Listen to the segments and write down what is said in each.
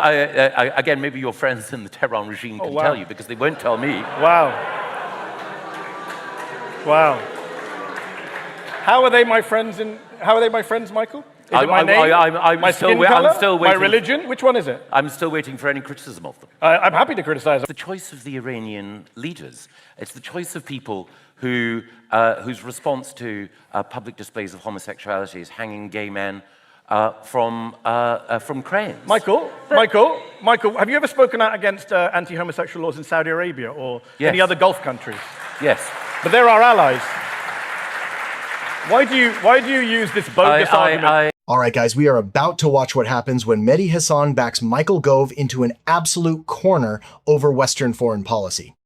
Again, maybe your friends in the Tehran regime can tell you, because they won't tell me. Wow. Wow. How are they my friends, Michael? Is it my name? My skin color? My religion? Which one is it? I'm still waiting for any criticism of them. I'm happy to criticize them. The choice of the Iranian leaders. It's the choice of people who, whose response to public displays of homosexuality is hanging gay men from cranes. Michael, have you ever spoken out against anti-homosexual laws in Saudi Arabia or any other Gulf countries? Yes. But they're our allies. Why do you use this bogus argument? All right, guys, we are about to watch what happens when Mehdi Hasan backs Michael Gove into an absolute corner over Western foreign policy.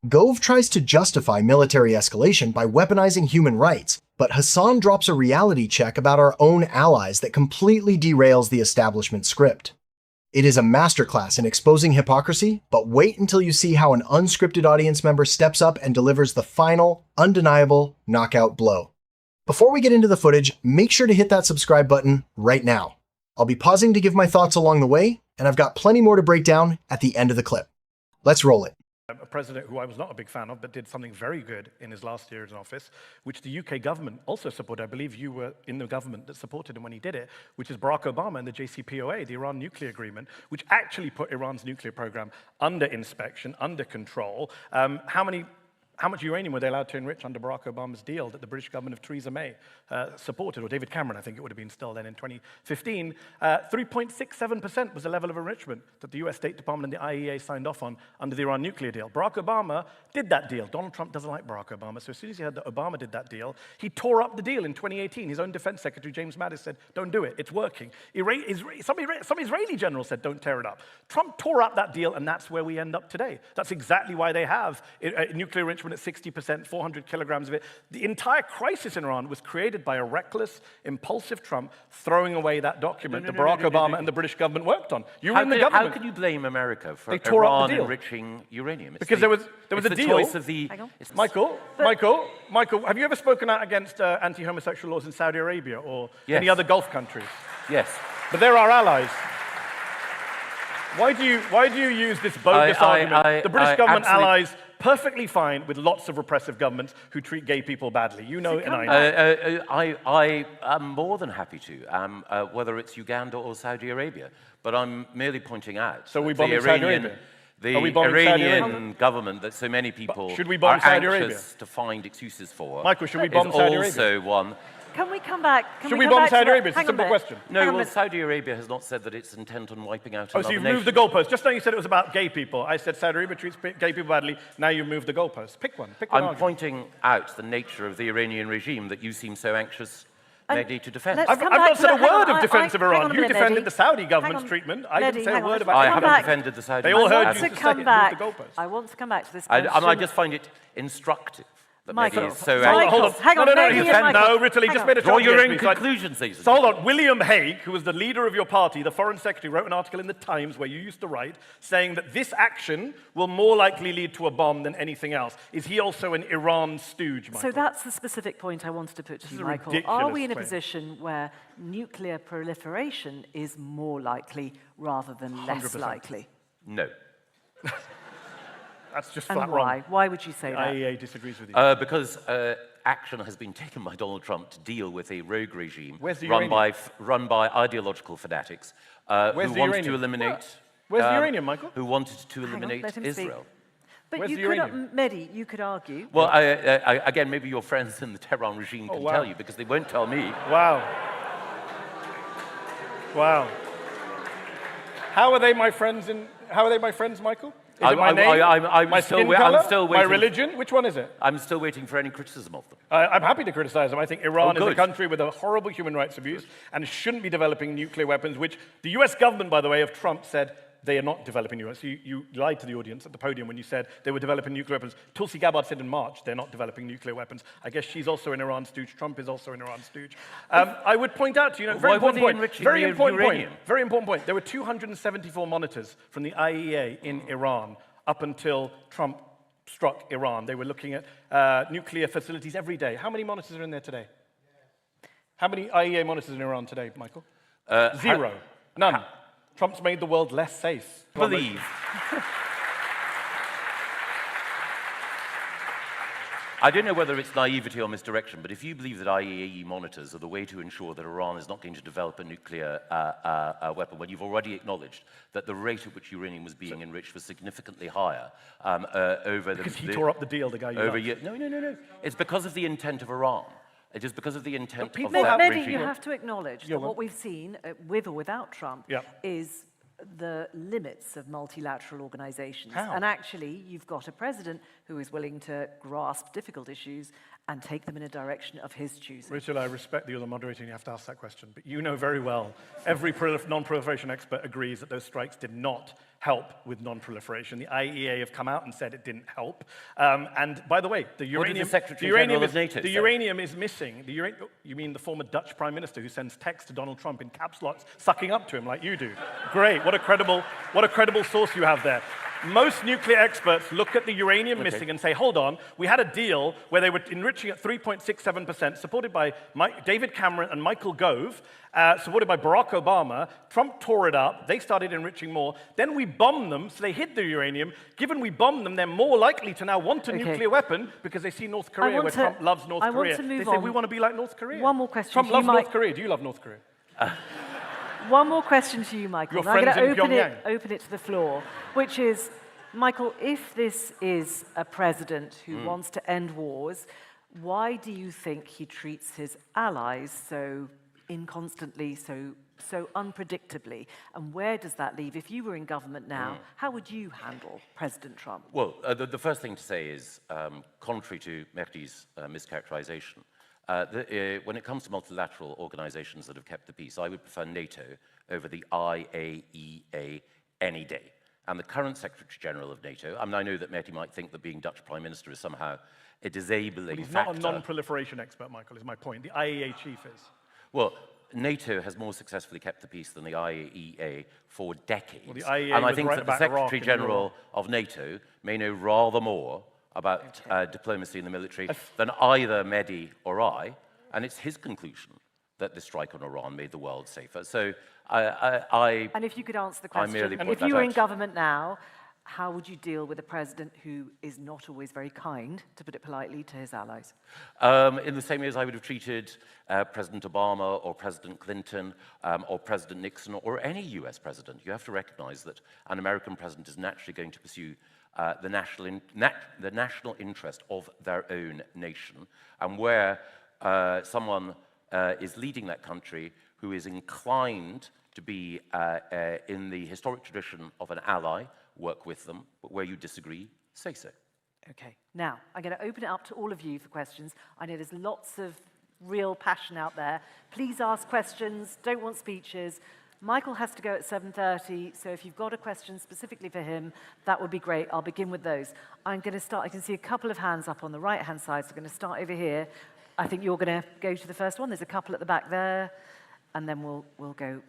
Gove tries to justify military escalation by weaponizing human rights, but Hasan drops a reality check about our own allies that completely derails the establishment script. It is a masterclass in exposing hypocrisy, but wait until you see how an unscripted audience member steps up and delivers the final, undeniable knockout blow. Before we get into the footage, make sure to hit that subscribe button right now. I'll be pausing to give my thoughts along the way, and I've got plenty more to break down at the end of the clip. Let's roll it. A president who I was not a big fan of, but did something very good in his last year in office, which the UK government also supported. I believe you were in the government that supported him when he did it, which is Barack Obama and the JCPOA, the Iran nuclear agreement, which actually put Iran's nuclear program under inspection, under control. How much uranium were they allowed to enrich under Barack Obama's deal that the British government of Theresa May supported, or David Cameron, I think it would have been still then in 2015? 3.67% was the level of enrichment that the US State Department and the IAEA signed off on under the Iran nuclear deal. Barack Obama did that deal. Donald Trump doesn't like Barack Obama, so as soon as he heard that Obama did that deal, he tore up the deal in 2018. His own defense secretary, James Mattis, said, don't do it, it's working. Some Israeli general said, don't tear it up. Trump tore up that deal, and that's where we end up today. That's exactly why they have nuclear enrichment at 60%, 400 kilograms of it. The entire crisis in Iran was created by a reckless, impulsive Trump throwing away that document that Barack Obama and the British government worked on. You were in the government. How can you blame America for tore up Iran the deal. enriching uranium? Because there was a deal. Choice of the, Michael, have you ever spoken out against anti-homosexual laws in Saudi Arabia or any other Gulf countries? Yes. But they're our allies. Why do you use this bogus argument? The British government allies perfectly fine with lots of repressive governments who treat gay people badly. You know it and I know. I am more than happy to, whether it's Uganda or Saudi Arabia. But I'm merely pointing out so we bombing Saudi Arabia? The Iranian government that so many people are anxious to find excuses for. Michael, should we bomb Saudi Arabia? Also one. Can we come back? Should we bomb Saudi Arabia? It's a simple question. No, well, Saudi Arabia has not said that it's intent on wiping out another so you've nation. moved the goalpost. Just now you said it was about gay people. I said Saudi Arabia treats gay people badly. Now you've moved the goalpost. Pick one. I'm pointing out the nature of the Iranian regime that you seem so anxious, Mehdi, to defend. I've not said a word of defense of Iran. You defended the Saudi government's treatment. I didn't say a word about it. I haven't defended the Saudi government. They all heard you say move the goalpost. I want to come back to this question. I just find it instructive. Michael, so hang on. No, Ritterly, just made a draw your own conclusions. So hold on. William Hague, who was the leader of your party, the foreign secretary, wrote an article in the Times where you used to write, saying that this action will more likely lead to a bomb than anything else. Is he also an Iran stooge, Michael? So that's the specific point I wanted to put to you, Michael. Are we in a position where nuclear proliferation is more likely rather than less 100%. likely? No. That's just and flat why? wrong. Why would you say that? IAEA disagrees with you. Because action has been taken by Donald Trump to deal with a rogue regime run by ideological fanatics who wanted to eliminate. Where's the uranium, Michael? Who wanted to eliminate Israel. But you could, Mehdi, you could argue. Well, again, maybe your friends in the Tehran regime can tell you, because they won't tell me. Wow. Wow. How are they my friends? Michael? Is it my name? My skin color? My religion? Which one is it? I'm still waiting for any criticism of them. I'm happy to criticize them. I think Iran is a country with a horrible human rights abuse and shouldn't be developing nuclear weapons, which the US government, by the way, of Trump said they are not developing nuclear. So you lied to the audience at the podium when you said they were developing nuclear weapons. Tulsi Gabbard said in March they're not developing nuclear weapons. I guess she's also an Iran stooge. Trump is also an Iran stooge. I would point out to you, very important point. There were 274 monitors from the IAEA in Iran up until Trump struck Iran. They were looking at nuclear facilities every day. How many monitors are in there today? How many IAEA monitors in Iran today, Michael? Zero. None. Trump's made the world less safe. Believe. I don't know whether it's naivety or misdirection, but if you believe that IAEA monitors are the way to ensure that Iran is not going to develop a nuclear weapon, when you've already acknowledged that the rate at which uranium was being enriched was significantly higher over because he tore up the deal, the guy you loved. No. It's because of the intent of Iran. It is because of the intent of that that regime. You have to acknowledge that what we've seen, with or without Trump, is the limits of multilateral organizations. How? And actually, you've got a president who is willing to grasp difficult issues and take them in a direction of his choosing. Richard, I respect that you're the moderator and you have to ask that question, but you know very well, every non-proliferation expert agrees that those strikes did not help with non-proliferation. The IAEA have come out and said it didn't help. And by the way, the uranium, the uranium is missing. You mean the former Dutch Prime Minister who sends texts to Donald Trump in caps locks, sucking up to him like you do. Great, what a credible source you have there. Most nuclear experts look at the uranium missing and say, hold on, we had a deal where they were enriching at 3.67%, supported by David Cameron and Michael Gove, supported by Barack Obama. Trump tore it up. They started enriching more. Then we bombed them, so they hid the uranium. Given we bombed them, they're more likely to now want a nuclear weapon because they see North Korea, where Trump loves North Korea. They say, we want to be like North Korea. One more question. Trump loves North Korea. Do you love North Korea? One more question to you, Michael. Your friends in Pyongyang. Open it to the floor, which is, Michael, if this is a president who wants to end wars, why do you think he treats his allies so inconstantly, so unpredictably? And where does that leave? If you were in government now, how would you handle President Trump? Well, the first thing to say is, contrary to Mehdi's mischaracterization, when it comes to multilateral organizations that have kept the peace, I would prefer NATO over the IAEA any day. And the current Secretary General of NATO, I know that Mehdi might think that being Dutch Prime Minister is somehow a disabling he's factor. Not a non-proliferation expert, Michael, is my point. The IAEA chief is. Well, NATO has more successfully kept the peace than the IAEA for decades. Well, the IAEA and I think right that the Secretary General of NATO may know rather more about diplomacy in the military than either Mehdi or I, and it's his conclusion that the strike on Iran made the world safer. So and if you could answer the question, if you were in government now, how would you deal with a president who is not always very kind, to put it politely, to his allies? In the same way as I would have treated President Obama or President Clinton or President Nixon or any US president. You have to recognize that an American president is naturally going to pursue the national interest of their own nation. And where someone is leading that country who is inclined to be in the historic tradition of an ally, work with them, but where you disagree, say so. Okay, now I'm going to open it up to all of you for questions. I know there's lots of real passion out there. Please ask questions, don't want speeches. Michael has to go at 7:30, so if you've got a question specifically for him, that would be great. I'll begin with those. I'm going to start, I can see a couple of hands up on the right-hand side, so I'm going to start over here. I think you're going to go to the first one. There's a couple at the back there, and then we'll go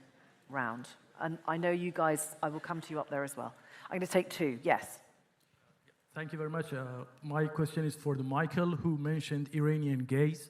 round. And I know you guys, I will come to you up there as well. I'm going to take two, yes. Thank you very much. My question is for Michael, who mentioned Iranian gays.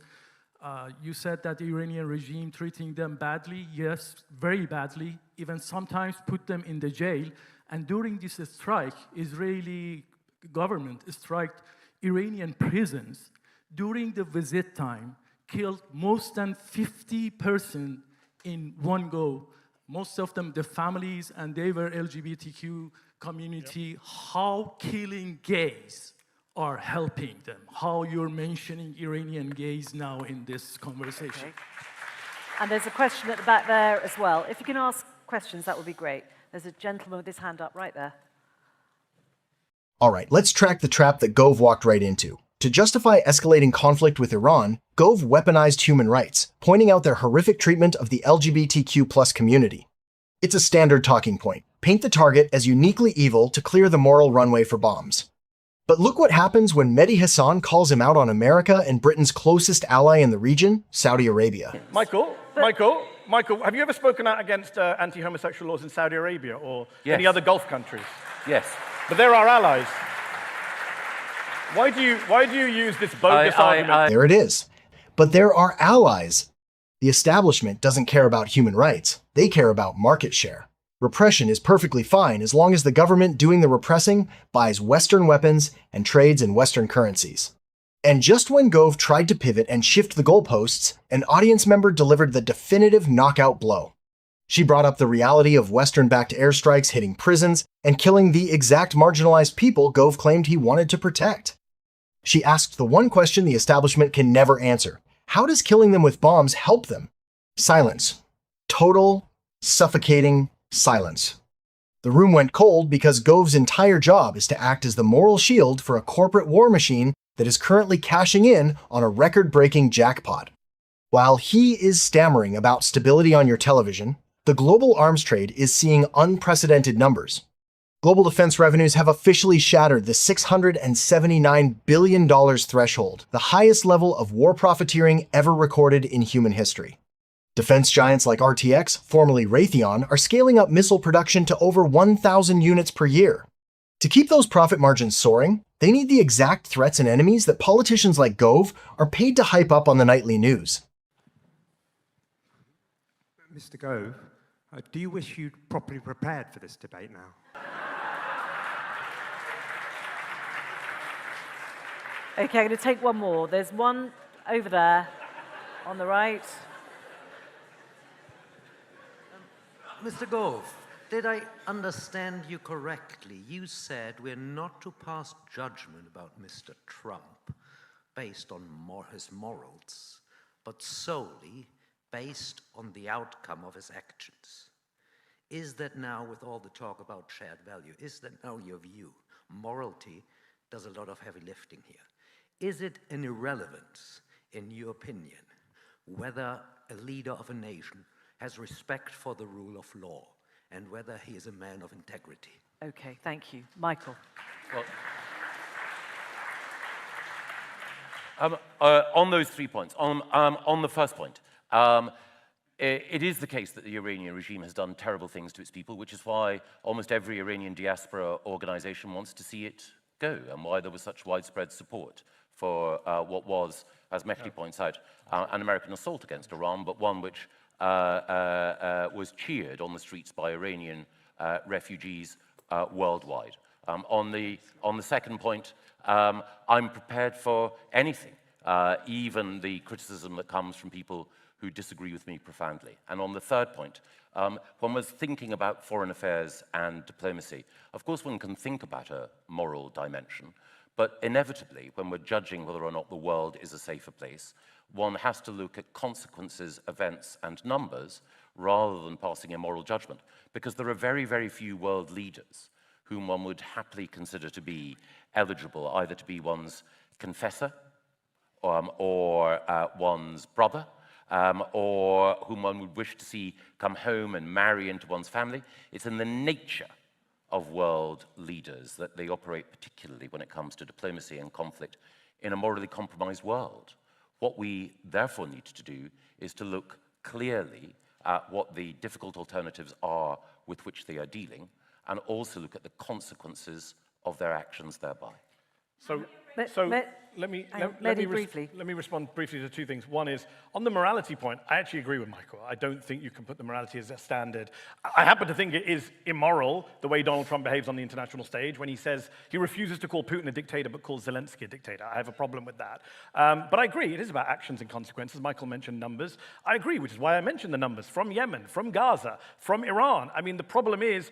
You said that the Iranian regime treating them badly. Yes, very badly, even sometimes put them in the jail. And during this strike, Israeli government striked Iranian prisons. During the visit time, killed most than 50 persons in one go. Most of them, the families, and they were LGBTQ community. How killing gays are helping them? How you're mentioning Iranian gays now in this conversation? Okay. And there's a question at the back there as well. If you can ask questions, that would be great. There's a gentleman with his hand up right there. All right, let's track the trap that Gove walked right into. To justify escalating conflict with Iran, Gove weaponized human rights, pointing out their horrific treatment of the LGBTQ+ community. It's a standard talking point. Paint the target as uniquely evil to clear the moral runway for bombs. But look what happens when Mehdi Hasan calls him out on America and Britain's closest ally in the region, Saudi Arabia. Michael, have you ever spoken out against anti-homosexual laws in Saudi Arabia or any other Gulf countries? Yes. But they're our allies. Why do you use this bogus argument? There it is. But they're our allies. The establishment doesn't care about human rights. They care about market share. Repression is perfectly fine as long as the government doing the repressing buys Western weapons and trades in Western currencies. And just when Gove tried to pivot and shift the goalposts, an audience member delivered the definitive knockout blow. She brought up the reality of Western-backed airstrikes hitting prisons and killing the exact marginalized people Gove claimed he wanted to protect. She asked the one question the establishment can never answer. How does killing them with bombs help them? Silence. Total, suffocating silence. The room went cold because Gove's entire job is to act as the moral shield for a corporate war machine that is currently cashing in on a record-breaking jackpot. While he is stammering about stability on your television, the global arms trade is seeing unprecedented numbers. Global defense revenues have officially shattered the $679 billion threshold, the highest level of war profiteering ever recorded in human history. Defense giants like RTX, formerly Raytheon, are scaling up missile production to over 1,000 units per year. To keep those profit margins soaring, they need the exact threats and enemies that politicians like Gove are paid to hype up on the nightly news. Mr. Gove, do you wish you'd properly prepared for this debate now? Okay, I'm going to take one more. There's one over there on the right. Mr. Gove, did I understand you correctly? You said we're not to pass judgment about Mr. Trump based on his morals, but solely based on the outcome of his actions. Is that now, with all the talk about shared value, is that now your view? Morality does a lot of heavy lifting here. Is it an irrelevance, in your opinion, whether a leader of a nation has respect for the rule of law and whether he is a man of integrity? Okay, thank you. Michael. Well, on those 3 points, on the first point, it is the case that the Iranian regime has done terrible things to its people, which is why almost every Iranian diaspora organization wants to see it go, and why there was such widespread support for what was, as Mehdi points out, an American assault against Iran, but one which was cheered on the streets by Iranian refugees worldwide. On the second point, I'm prepared for anything, even the criticism that comes from people who disagree with me profoundly. And on the third point, when we're thinking about foreign affairs and diplomacy, of course one can think about a moral dimension, but inevitably, when we're judging whether or not the world is a safer place, one has to look at consequences, events, and numbers rather than passing a moral judgment, because there are very, very few world leaders whom one would happily consider to be eligible either to be one's confessor or one's brother, or whom one would wish to see come home and marry into one's family. It's in the nature of world leaders that they operate, particularly when it comes to diplomacy and conflict, in a morally compromised world. What we therefore need to do is to look clearly at what the difficult alternatives are with which they are dealing, and also look at the consequences of their actions thereby. Let me respond briefly to two things. One is, on the morality point, I actually agree with Michael. I don't think you can put the morality as a standard. I happen to think it is immoral the way Donald Trump behaves on the international stage when he says he refuses to call Putin a dictator but calls Zelensky a dictator. I have a problem with that. But I agree, it is about actions and consequences. Michael mentioned numbers. I agree, which is why I mentioned the numbers from Yemen, from Gaza, from Iran. I mean, the problem is,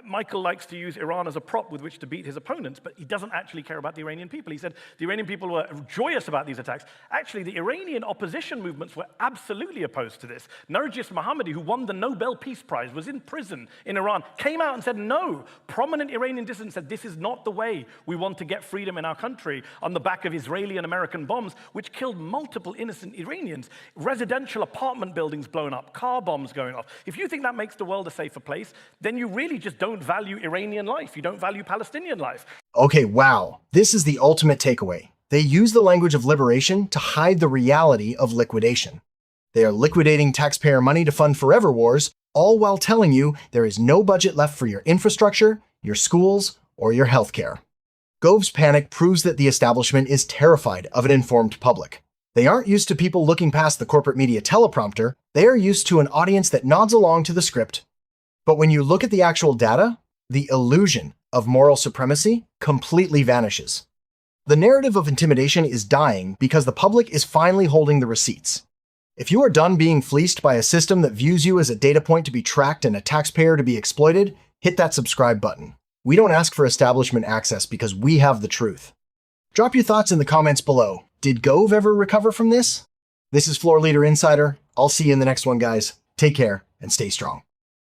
Michael likes to use Iran as a prop with which to beat his opponents, but he doesn't actually care about the Iranian people. He said the Iranian people were joyous about these attacks. Actually, the Iranian opposition movements were absolutely opposed to this. Narges Mohammadi, who won the Nobel Peace Prize, was in prison in Iran, came out and said no. Prominent Iranian dissidents said this is not the way we want to get freedom in our country, on the back of Israeli and American bombs, which killed multiple innocent Iranians. Residential apartment buildings blown up, car bombs going off. If you think that makes the world a safer place, then you really just don't value Iranian life. You don't value Palestinian life. Okay, wow. This is the ultimate takeaway. They use the language of liberation to hide the reality of liquidation. They are liquidating taxpayer money to fund forever wars, all while telling you there is no budget left for your infrastructure, your schools, or your healthcare. Gove's panic proves that the establishment is terrified of an informed public. They aren't used to people looking past the corporate media teleprompter. They are used to an audience that nods along to the script. But when you look at the actual data, the illusion of moral supremacy completely vanishes. The narrative of intimidation is dying because the public is finally holding the receipts. If you are done being fleeced by a system that views you as a data point to be tracked and a taxpayer to be exploited, hit that subscribe button. We don't ask for establishment access because we have the truth. Drop your thoughts in the comments below. Did Gove ever recover from this? This is Floor Leader Insider. I'll see you in the next one, guys. Take care and stay strong.